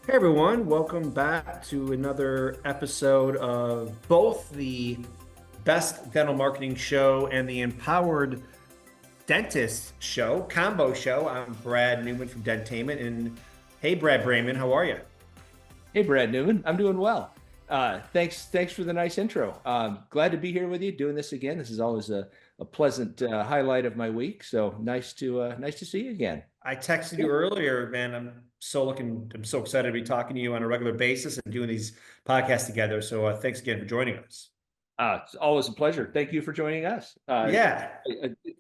Hey everyone, welcome back to another episode of both the Best Dental Marketing Show and the Empowered Dentist Show, combo show. I'm Brad Newman from Dentainment. And hey, Brad Brayman, how are you? Hey, Brad Newman. I'm doing well. Thanks for the nice intro. Glad to be here with you doing this again. This is always a pleasant highlight of my week. So nice to see you again. I texted you earlier, man. I'm so excited to be talking to you on a regular basis and doing these podcasts together. So thanks again for joining us. It's always a pleasure. Thank you for joining us. Yeah.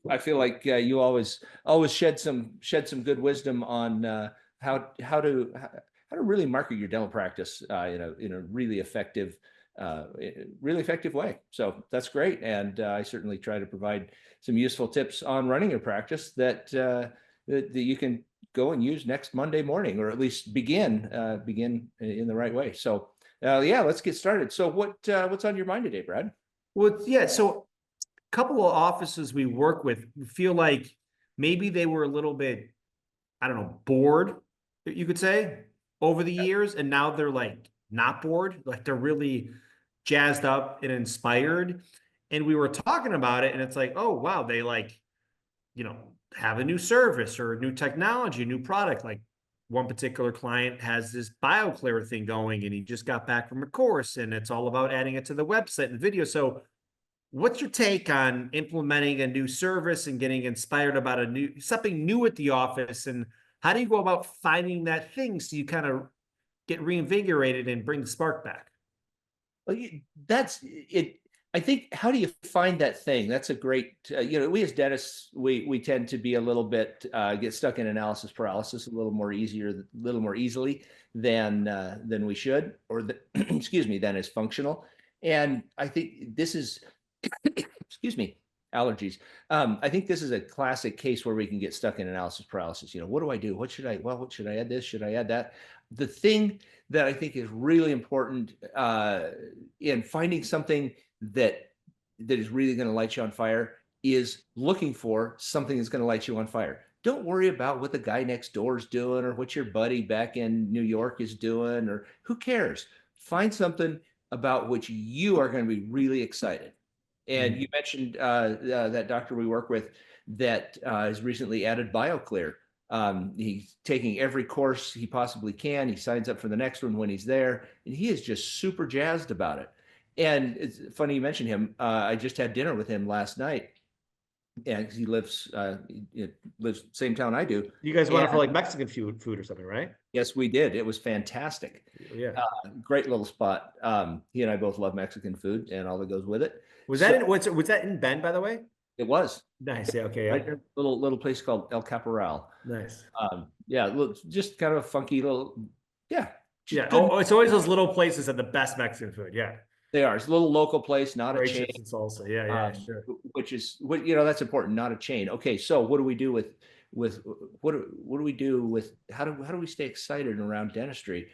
I feel like you always shed some good wisdom on how to really market your dental practice in a really effective way. So that's great, and I certainly try to provide some useful tips on running your practice that you can go and use next Monday morning, or at least begin in the right way. So yeah, let's get started. So what's on your mind today, Brad? Well, yeah. So a couple of offices we work with feel like maybe they were a little bit, I don't know, bored, you could say, over the years. And now they're like not bored, like they're really jazzed up and inspired. And we were talking about it, and it's like, oh, wow, they like, have a new service or new technology, a new product. Like one particular client has this BioClear thing going, and he just got back from a course, and it's all about adding it to the website and video. So what's your take on implementing a new service and getting inspired about something new at the office? And how do you go about finding that thing so you kind of get reinvigorated and bring the spark back? Well, that's it. I think, how do you find that thing? That's a great, we as dentists, we tend to be a little bit, get stuck in analysis paralysis a little more easily than we should, or excuse me, than is functional. And I think this is, excuse me, allergies. I think this is a classic case where we can get stuck in analysis paralysis. What do I do? What should I add this? Should I add that? The thing that I think is really important in finding something that is really going to light you on fire is looking for something that's going to light you on fire. Don't worry about what the guy next door is doing, or what your buddy back in New York is doing, or who cares. Find something about which you are going to be really excited. And you mentioned that doctor we work with that has recently added BioClear. He's taking every course he possibly can. He signs up for the next one when he's there, and he is just super jazzed about it. And it's funny you mentioned him. I just had dinner with him last night, and he lives same town I do. You guys went for like Mexican food or something, right? Yes, we did. It was fantastic. Yeah. Great little spot. He and I both love Mexican food and all that goes with it. Was that in Bend, by the way? It was. Nice. Yeah. Okay. Right, little place called El Caporal. Nice. Yeah, just kind of a funky little. Yeah. Yeah. Oh, it's always those little places that the best Mexican food. Yeah. They are. It's a little local place, not a chain. And salsa. Yeah. Sure. Which is that's important, not a chain. Okay, so what do we do with what do we do with how do we stay excited around dentistry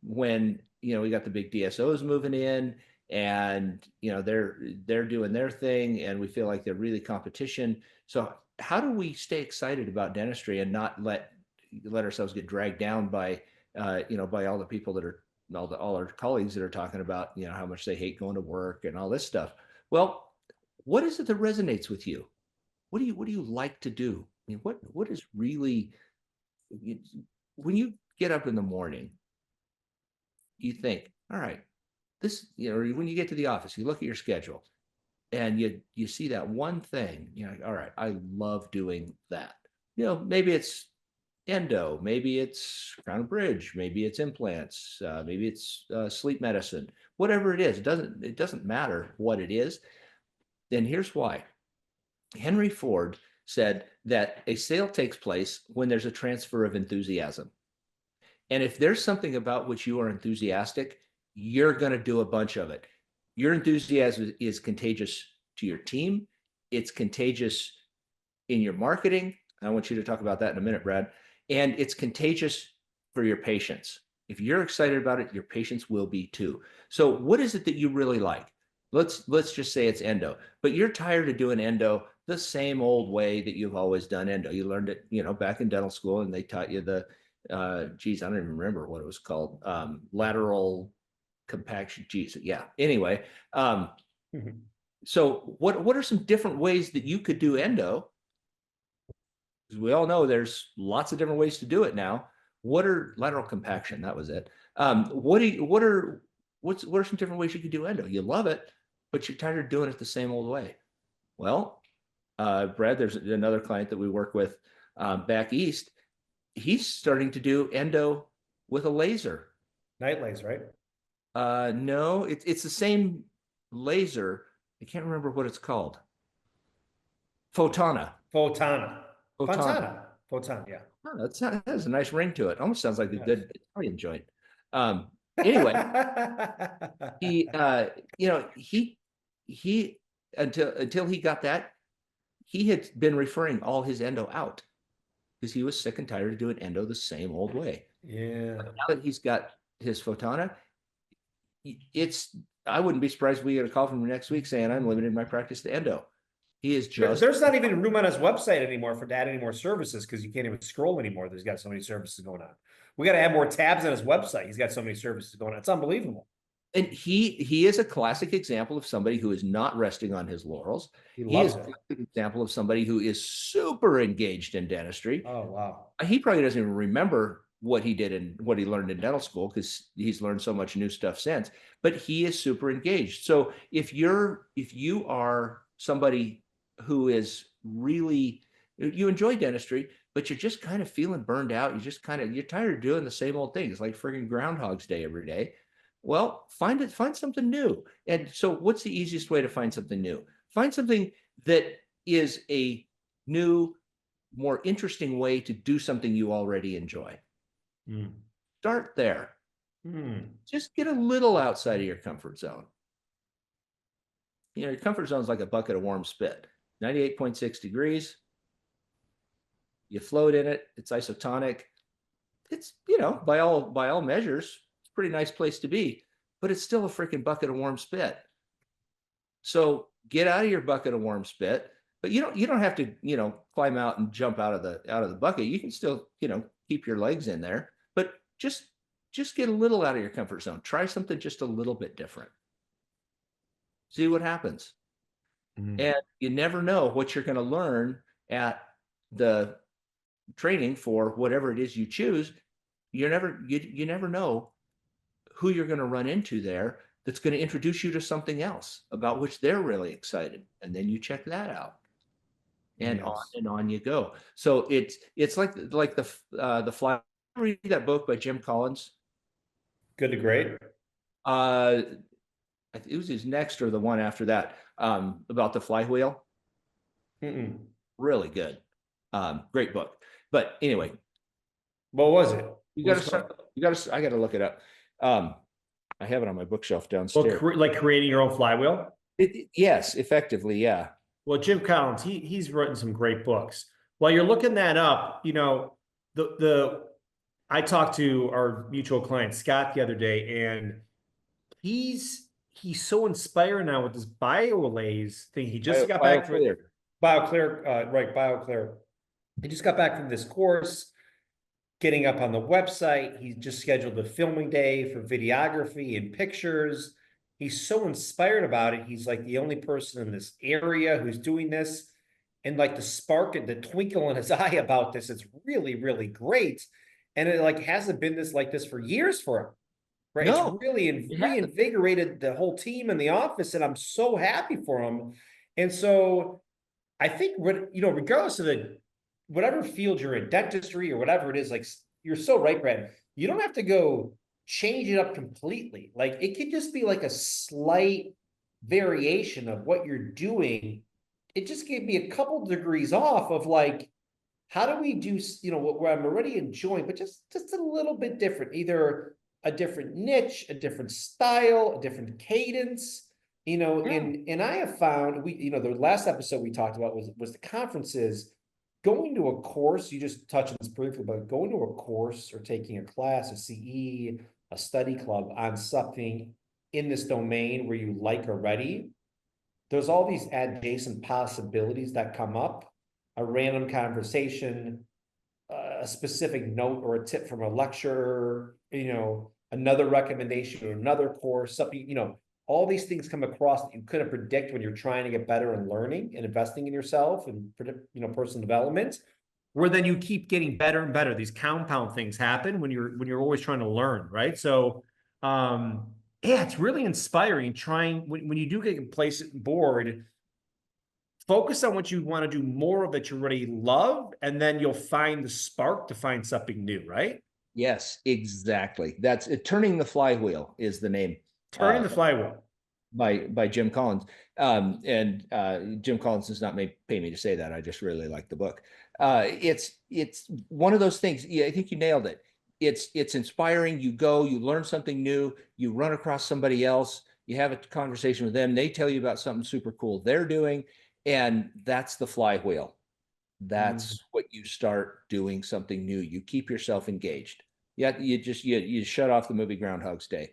when we got the big DSOs moving in, and they're doing their thing, and we feel like they're really competition. So how do we stay excited about dentistry and not let ourselves get dragged down by by all the people that are all our colleagues that are talking about how much they hate going to work and all this stuff? Well, what is it that resonates with you? What do you like to do? I mean, what is really, when you get up in the morning, you think, all right, this, when you get to the office, you look at your schedule and you see that one thing, all right, I love doing that. Maybe it's endo, maybe it's crown and bridge, maybe it's implants, maybe it's sleep medicine, whatever it is. It doesn't matter what it is. Then here's why. Henry Ford said that a sale takes place when there's a transfer of enthusiasm. And if there's something about which you are enthusiastic, you're going to do a bunch of it. Your enthusiasm is contagious to your team. It's contagious in your marketing. I want you to talk about that in a minute, Brad. And it's contagious for your patients. If you're excited about it, your patients will be too. So what is it that you really like? Let's just say it's endo, but you're tired of doing endo the same old way that you've always done endo. You learned it, back in dental school, and they taught you the geez, I don't even remember what it was called. Lateral compaction. Geez, yeah. Anyway, so what are some different ways that you could do endo? Because we all know there's lots of different ways to do it now. What are lateral compaction? That was it. What are some different ways you could do endo? You love it, but you're tired of doing it the same old way. Well, Brad, there's another client that we work with back east. He's starting to do endo with a laser. Night laser, right? No, it's the same laser. I can't remember what it's called. Photona. Photona. Photona. Photona, yeah. Oh, that has a nice ring to it. Almost sounds like a good Italian joint. Anyway, he he until he got that, he had been referring all his endo out because he was sick and tired of doing endo the same old way. Yeah. But now that he's got his Photona, I wouldn't be surprised if we get a call from him next week saying I'm limiting my practice to endo. He is just there's not even room on his website anymore to add any more services because you can't even scroll anymore. There's got so many services going on. We got to add more tabs on his website. He's got so many services going on. It's unbelievable. And he is a classic example of somebody who is not resting on his laurels. He is a classic example of somebody who is super engaged in dentistry. Oh, wow. He probably doesn't even remember what he did and what he learned in dental school because he's learned so much new stuff since, but he is super engaged. So if you are somebody who is really, you enjoy dentistry, but you're just kind of feeling burned out. You're tired of doing the same old things like friggin' Groundhog's Day every day. Well, find something new. And so what's the easiest way to find something new? Find something that is a new, more interesting way to do something you already enjoy. Start there. Just get a little outside of your comfort zone. Your comfort zone is like a bucket of warm spit. 98.6 degrees. You float in it. It's isotonic. It's, by all measures, it's a pretty nice place to be, but it's still a freaking bucket of warm spit. So get out of your bucket of warm spit, but you don't have to, climb out and jump out of the bucket. You can still, keep your legs in there, but just get a little out of your comfort zone. Try something just a little bit different. See what happens. And you never know what you're going to learn at the training for whatever it is you choose. You never know who you're going to run into there that's going to introduce you to something else about which they're really excited. And then you check that out. And on and on you go. So it's like the fly. Read that book by Jim Collins. Good to Great. It was his next or the one after that, about the flywheel. Really good. Great book. But anyway, what was it? I got to look it up. I have it on my bookshelf downstairs. Well, like creating your own flywheel? Yes, effectively, yeah. Well, Jim Collins, he's written some great books. While you're looking that up, I talked to our mutual client Scott the other day, and he's so inspired now with this BioLaze thing. He just got back from BioClear, right? BioClear. He just got back from this course, getting up on the website. He just scheduled a filming day for videography and pictures. He's so inspired about it. He's like the only person in this area who's doing this. And like the spark and the twinkle in his eye about this, it's really, really great. And it like hasn't been like this for years for him. Right. No, it's really reinvigorated the whole team in the office. And I'm so happy for him. And so I think regardless of whatever field you're in, dentistry or whatever it is, like you're so right, Brad. You don't have to go change it up completely. Like it could just be like a slight variation of what you're doing. It just gave me a couple degrees off of like, how do we do, what I'm already enjoying, but just a little bit different, either a different niche, a different style, a different cadence, and I have found the last episode we talked about was the conferences. Going to a course, you just touched on this briefly, but going to a course or taking a class, a CE, a study club on something in this domain where you like already, there's all these adjacent possibilities that come up. A random conversation, a specific note or a tip from a lecture, another recommendation or another course, something, all these things come across that you couldn't predict when you're trying to get better and learning and investing in yourself and, personal development, where then you keep getting better and better. These compound things happen when you're always trying to learn, right? So, yeah, it's really inspiring trying when you do get complacent and bored, focus on what you want to do more of that you already love, and then you'll find the spark to find something new, right? Yes, exactly. That's it. Turning the Flywheel is the name. Turning the flywheel. By Jim Collins. And Jim Collins does not pay me to say that. I just really like the book. It's one of those things. Yeah, I think you nailed it. It's inspiring. You go, you learn something new, you run across somebody else, you have a conversation with them, they tell you about something super cool they're doing, and that's the flywheel. That's what you start doing something new. You keep yourself engaged. Yeah, you shut off the movie Groundhog's Day,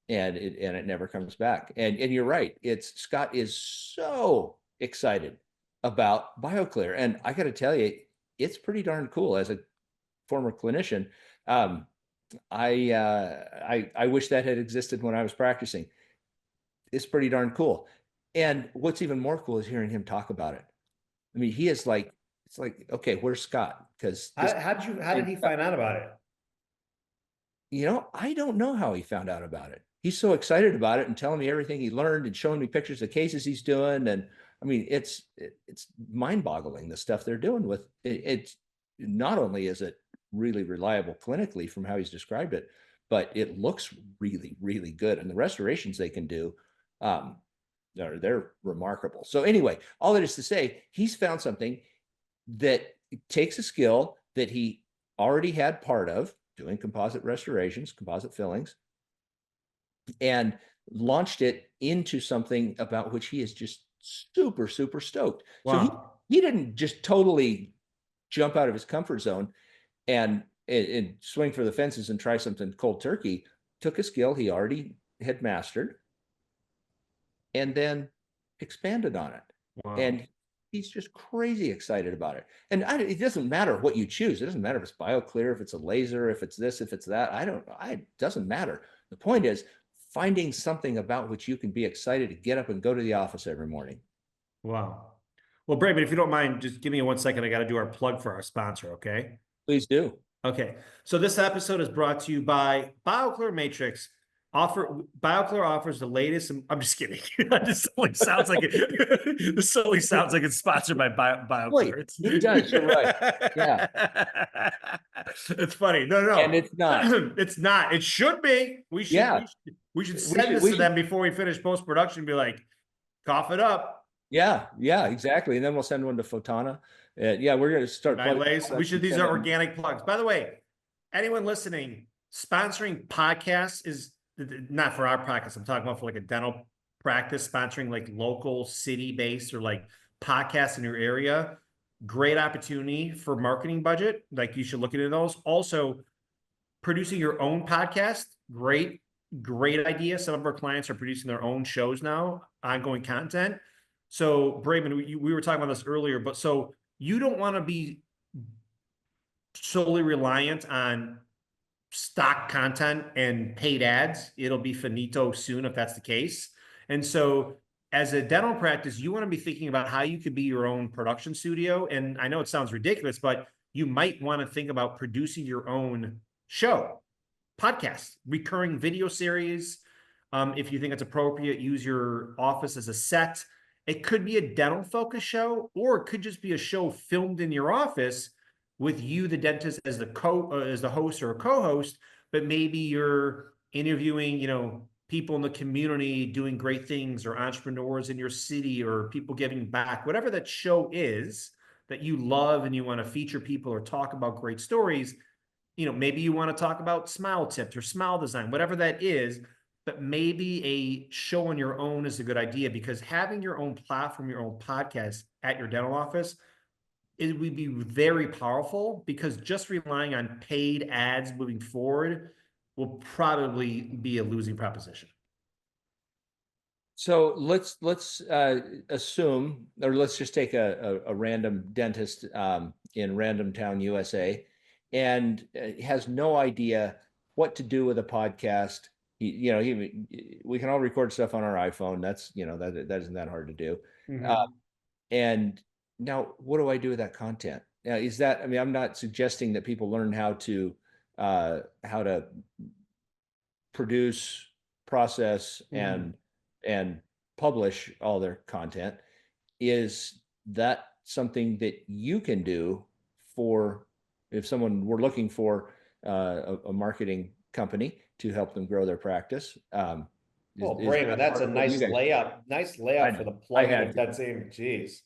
and it never comes back. And you're right. Scott is so excited about BioClear, and I got to tell you, it's pretty darn cool. As a former clinician, I wish that had existed when I was practicing. It's pretty darn cool. And what's even more cool is hearing him talk about it. I mean, he is like, it's like, okay, where's Scott? Because How did he find out about it? I don't know how he found out about it. He's so excited about it and telling me everything he learned and showing me pictures of cases he's doing. And I mean, it's mind boggling, the stuff they're doing with it. It's not only is it really reliable clinically from how he's described it, but it looks really, really good. And the restorations they can do, they're remarkable. So anyway, all that is to say, he's found something that takes a skill that he already had part of, doing composite restorations, composite fillings, and launched it into something about which he is just super, super stoked. Wow. So he didn't just totally jump out of his comfort zone and swing for the fences and try something cold turkey. Took a skill he already had mastered and then expanded on it. Wow. And he's just crazy excited about it. And it doesn't matter what you choose. It doesn't matter if it's BioClear, if it's a laser, if it's this, if it's that. It doesn't matter. The point is finding something about which you can be excited to get up and go to the office every morning. Wow. Well, Brayman, if you don't mind, just give me 1 second. I got to do our plug for our sponsor, okay? Please do. Okay. So this episode is brought to you by BioClear Matrix. BioClear offers the latest. I'm just kidding. This only sounds like it. This only sounds like it's sponsored by BioClear. It does. You're right. Yeah. It's funny. No. And it's not. It's not. It should be. We should send this to them before we finish post production. And be like, cough it up. Yeah. Exactly. And then we'll send one to Fotana. Yeah, we're going to start. These are organic plugs. By the way, anyone listening, sponsoring podcasts is not for our practice. I'm talking about for like a dental practice, sponsoring like local city-based or like podcasts in your area. Great opportunity for marketing budget. Like you should look into those. Also, producing your own podcast. Great idea. Some of our clients are producing their own shows now, ongoing content. So Brayman, we were talking about this earlier, but so you don't want to be solely reliant on stock content and paid ads. It'll be finito soon if that's the case. And so as a dental practice, you want to be thinking about how you could be your own production studio. And I know it sounds ridiculous, but you might want to think about producing your own show, podcast, recurring video series. If you think it's appropriate, use your office as a set. It could be a dental focus show, or it could just be a show filmed in your office with you, the dentist, as the host or a co-host, but maybe you're interviewing, people in the community doing great things, or entrepreneurs in your city, or people giving back, whatever that show is that you love and you want to feature people or talk about great stories. Maybe you want to talk about smile tips or smile design, whatever that is, but maybe a show on your own is a good idea, because having your own platform, your own podcast at your dental office, it would be very powerful, because just relying on paid ads moving forward will probably be a losing proposition. So let's assume, or let's just take a random dentist in random town, USA, and has no idea what to do with a podcast. We can all record stuff on our iPhone. That's, that isn't that hard to do. And now, what do I do with that content? Is that, I mean, I'm not suggesting that people learn how to produce, process, and publish all their content. Is that something that you can do for, if someone were looking for a marketing company to help them grow their practice? Well, Brayman, that's a nice layup for the plug of Dentainment. Jeez.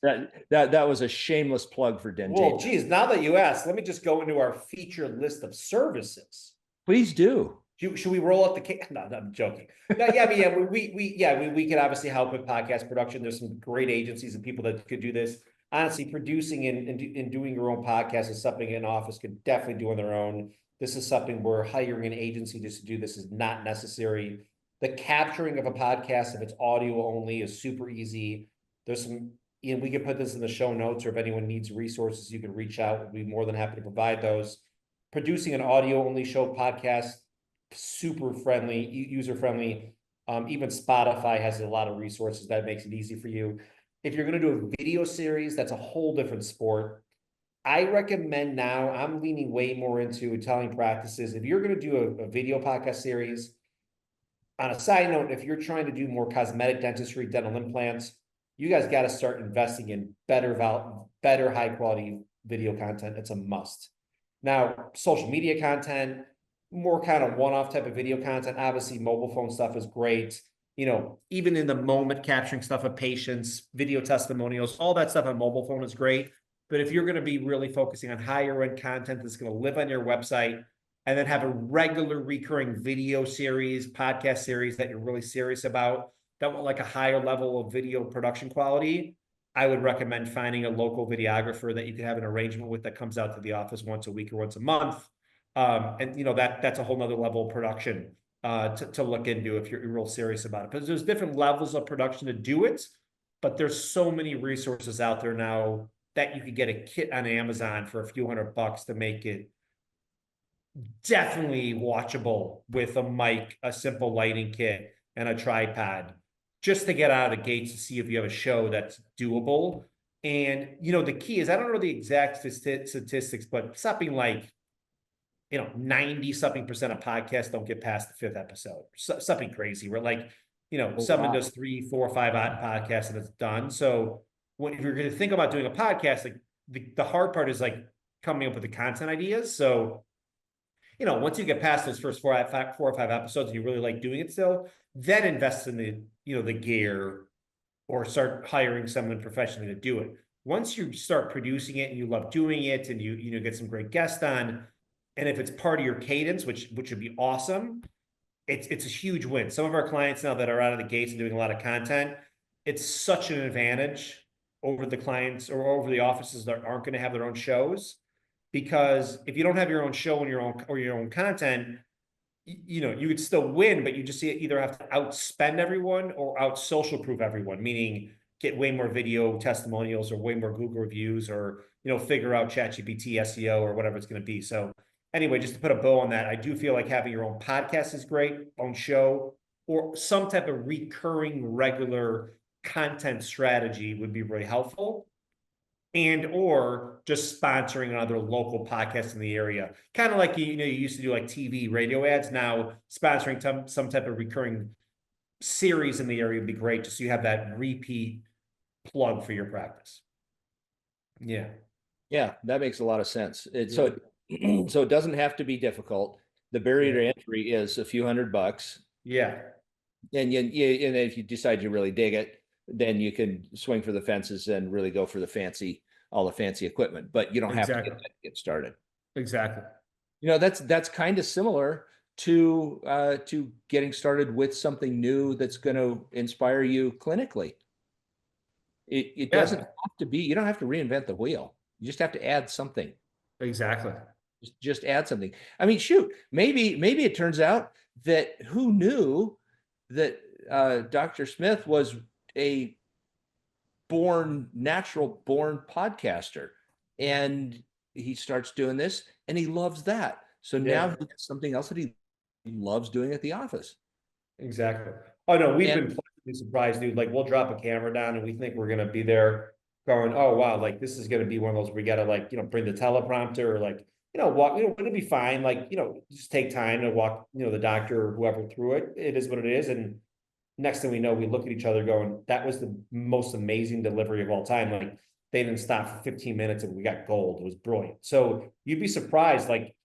That was a shameless plug for Dentainment. Well, geez, now that you asked, let me just go into our featured list of services. Please do. Should we roll up the cake? No, I'm joking. No, yeah, I mean, we could obviously help with podcast production. There's some great agencies and people that could do this. Honestly, producing and doing your own podcast is something an office could definitely do on their own. This is something where hiring an agency just to do this is not necessary. The capturing of a podcast, if it's audio only, is super easy. There's some, we could put this in the show notes, or if anyone needs resources, you can reach out. We'd be more than happy to provide those. Producing an audio only show podcast, super friendly, user friendly. Even Spotify has a lot of resources that makes it easy for you. If you're going to do a video series, that's a whole different sport. I recommend now, I'm leaning way more into telling practices. If you're going to do a video podcast series, on a side note, if you're trying to do more cosmetic dentistry, dental implants, you guys got to start investing in better high quality video content. It's a must. Now, social media content, more kind of one-off type of video content. Obviously, mobile phone stuff is great. Even in the moment, capturing stuff of patients, video testimonials, all that stuff on mobile phone is great. But if you're going to be really focusing on higher end content that's going to live on your website, and then have a regular recurring video series, podcast series that you're really serious about, that want like a higher level of video production quality, I would recommend finding a local videographer that you can have an arrangement with that comes out to the office once a week or once a month. That's a whole nother level of production to look into if you're real serious about it. Because there's different levels of production to do it, but there's so many resources out there now that you could get a kit on Amazon for a few $100 to make it definitely watchable with a mic, a simple lighting kit, and a tripod, just to get out of the gates to see if you have a show that's doable. And, the key is, I don't know the exact statistics, but something like, 90-something% of podcasts don't get past the 5th episode. Something crazy where someone does 3, 4, 5 podcasts and it's done. So if you're going to think about doing a podcast, like the hard part is like coming up with the content ideas. So, once you get past those first 4 or 5 episodes and you really like doing it still, then invest in the gear or start hiring someone professionally to do it. Once you start producing it and you love doing it and you get some great guests on, and if it's part of your cadence, which would be awesome, it's a huge win. Some of our clients now that are out of the gates and doing a lot of content, it's such an advantage over the clients or over the offices that aren't going to have their own shows. Because if you don't have your own show and your own content, you could still win, but you just either have to outspend everyone or out social proof everyone, meaning get way more video testimonials or way more Google reviews or, figure out ChatGPT SEO or whatever it's going to be. So anyway, just to put a bow on that, I do feel like having your own podcast is great, own show, or some type of recurring regular content strategy would be really helpful. And or just sponsoring another local podcast in the area, kind of like you used to do like TV, radio ads. Now sponsoring some type of recurring series in the area would be great, just so you have that repeat plug for your practice. Yeah, that makes a lot of sense. So it doesn't have to be difficult. The barrier to entry is a few $100. Yeah, and if you decide you really dig it, then you can swing for the fences and really go for all the fancy equipment, but you don't have to get started. Exactly. That's kind of similar to getting started with something new that's going to inspire you clinically. It doesn't have to be, you don't have to reinvent the wheel. You just have to add something. Exactly. Just add something. I mean, shoot, maybe it turns out that who knew that Dr. Smith was a natural born podcaster, and he starts doing this and he loves that. So now Yeah. he has something else that he loves doing at the office. Exactly. Oh no, we've And been pleasantly surprised, dude. Like we'll drop a camera down and we think we're gonna be there going, oh wow, like this is gonna be one of those where we gotta like, bring the teleprompter or like, walk, it'll be fine. Like, just take time to walk, the doctor or whoever through it. It is what it is. And next thing we know, we look at each other going, that was the most amazing delivery of all time. Like they didn't stop for 15 minutes and we got gold. It was brilliant. So you'd be surprised, like,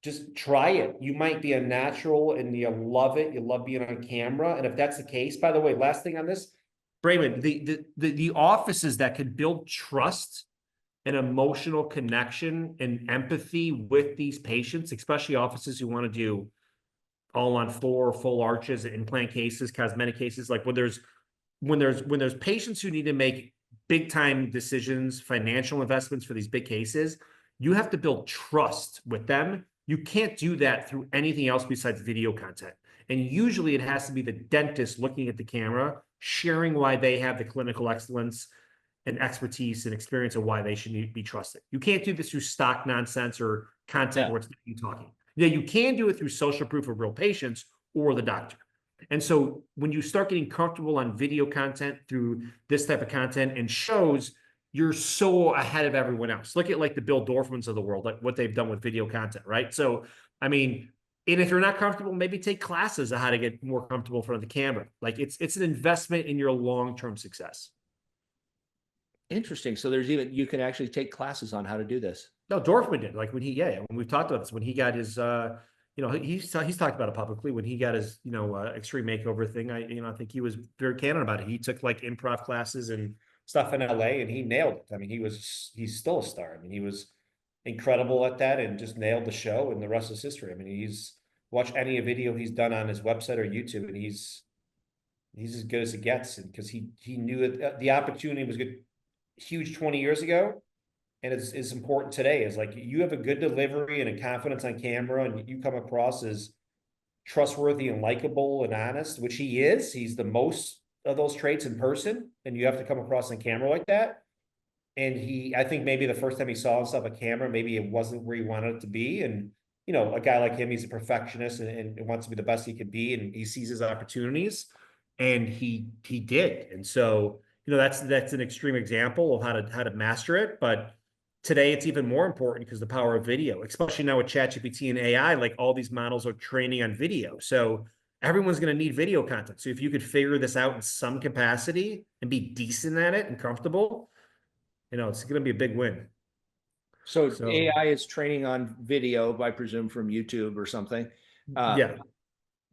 just try it. You might be a natural and you love it. You love being on camera. And if that's the case, by the way, last thing on this, Brayman, the offices that can build trust and emotional connection and empathy with these patients, especially offices who want to do all on four full arches, implant cases, cosmetic cases, like when there's patients who need to make big time decisions, financial investments for these big cases, you have to build trust with them. You can't do that through anything else besides video content. And usually it has to be the dentist looking at the camera, sharing why they have the clinical excellence and expertise and experience of why they should be trusted. You can't do this through stock nonsense or content where it's not you talking. Yeah, you can do it through social proof of real patients or the doctor. And so when you start getting comfortable on video content through this type of content and shows, you're so ahead of everyone else. Look at like the Bill Dorfmans of the world, like what they've done with video content, right? So, I mean, and if you're not comfortable, maybe take classes on how to get more comfortable in front of the camera. Like it's an investment in your long-term success. interesting. So you can actually take classes on how to do this. No, Dorfman did. Like when when we've talked about this, when he got his, he's talked about it publicly. When he got his, extreme makeover thing, I think he was very candid about it. He took like improv classes and stuff in LA, and he nailed it. I mean, he's still a star. I mean, he was incredible at that and just nailed the show, and the rest is history. I mean, watch any video he's done on his website or YouTube, and he's as good as it gets, and because he knew that the opportunity was good, huge 20 years ago. And it's important today is like you have a good delivery and a confidence on camera and you come across as trustworthy and likable and honest, which he is. He's the most of those traits in person, and you have to come across on camera like that. And I think maybe the first time he saw himself on camera, maybe it wasn't where he wanted it to be. And, a guy like him, he's a perfectionist and wants to be the best he could be. And he sees his opportunities and he did. And so, that's an extreme example of how to master it. But today, it's even more important because the power of video, especially now with ChatGPT and AI, like all these models are training on video. So everyone's going to need video content. So if you could figure this out in some capacity and be decent at it and comfortable, it's going to be a big win. So AI is training on video, I presume, from YouTube or something. Yeah.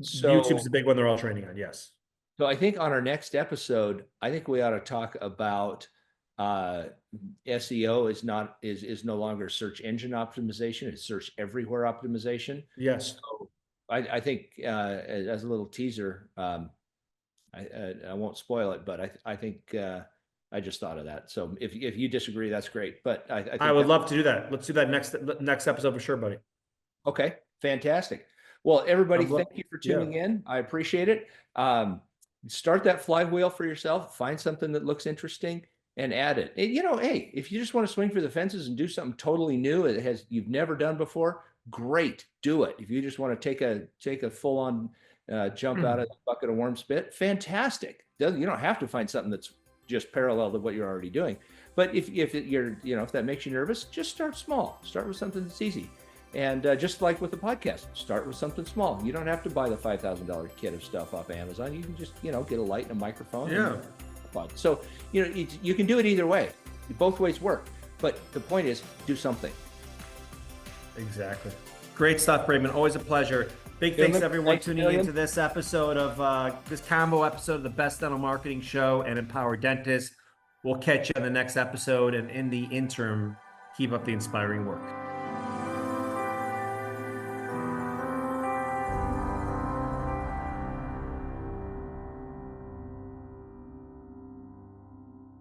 So YouTube's the big one they're all training on. Yes. So I think on our next episode, I think we ought to talk about SEO is no longer search engine optimization; it's search everywhere optimization. Yes. So I think as a little teaser, I won't spoil it, but I think I just thought of that. So if you disagree, that's great. But I think I would love to do that. Let's do that next episode for sure, buddy. Okay, fantastic. Well, everybody, thank you for tuning in. I appreciate it. Start that flywheel for yourself. Find something that looks interesting and add it. And, hey, if you just want to swing for the fences and do something totally new that you've never done before, great, do it. If you just want to take a full on jump out of the bucket of warm spit, fantastic. You don't have to find something that's just parallel to what you're already doing. But if if that makes you nervous, just start small. Start with something that's easy. And just like with the podcast, start with something small. You don't have to buy the $5,000 kit of stuff off Amazon. You can just, get a light and a microphone. Yeah. So, you can do it either way. Both ways work. But the point is, do something. Exactly. Great stuff, Brayman. Always a pleasure. Big thanks everyone tuning into this episode of this combo episode of the Best Dental Marketing Show and Empower Dentists. We'll catch you on the next episode. And in the interim, keep up the inspiring work.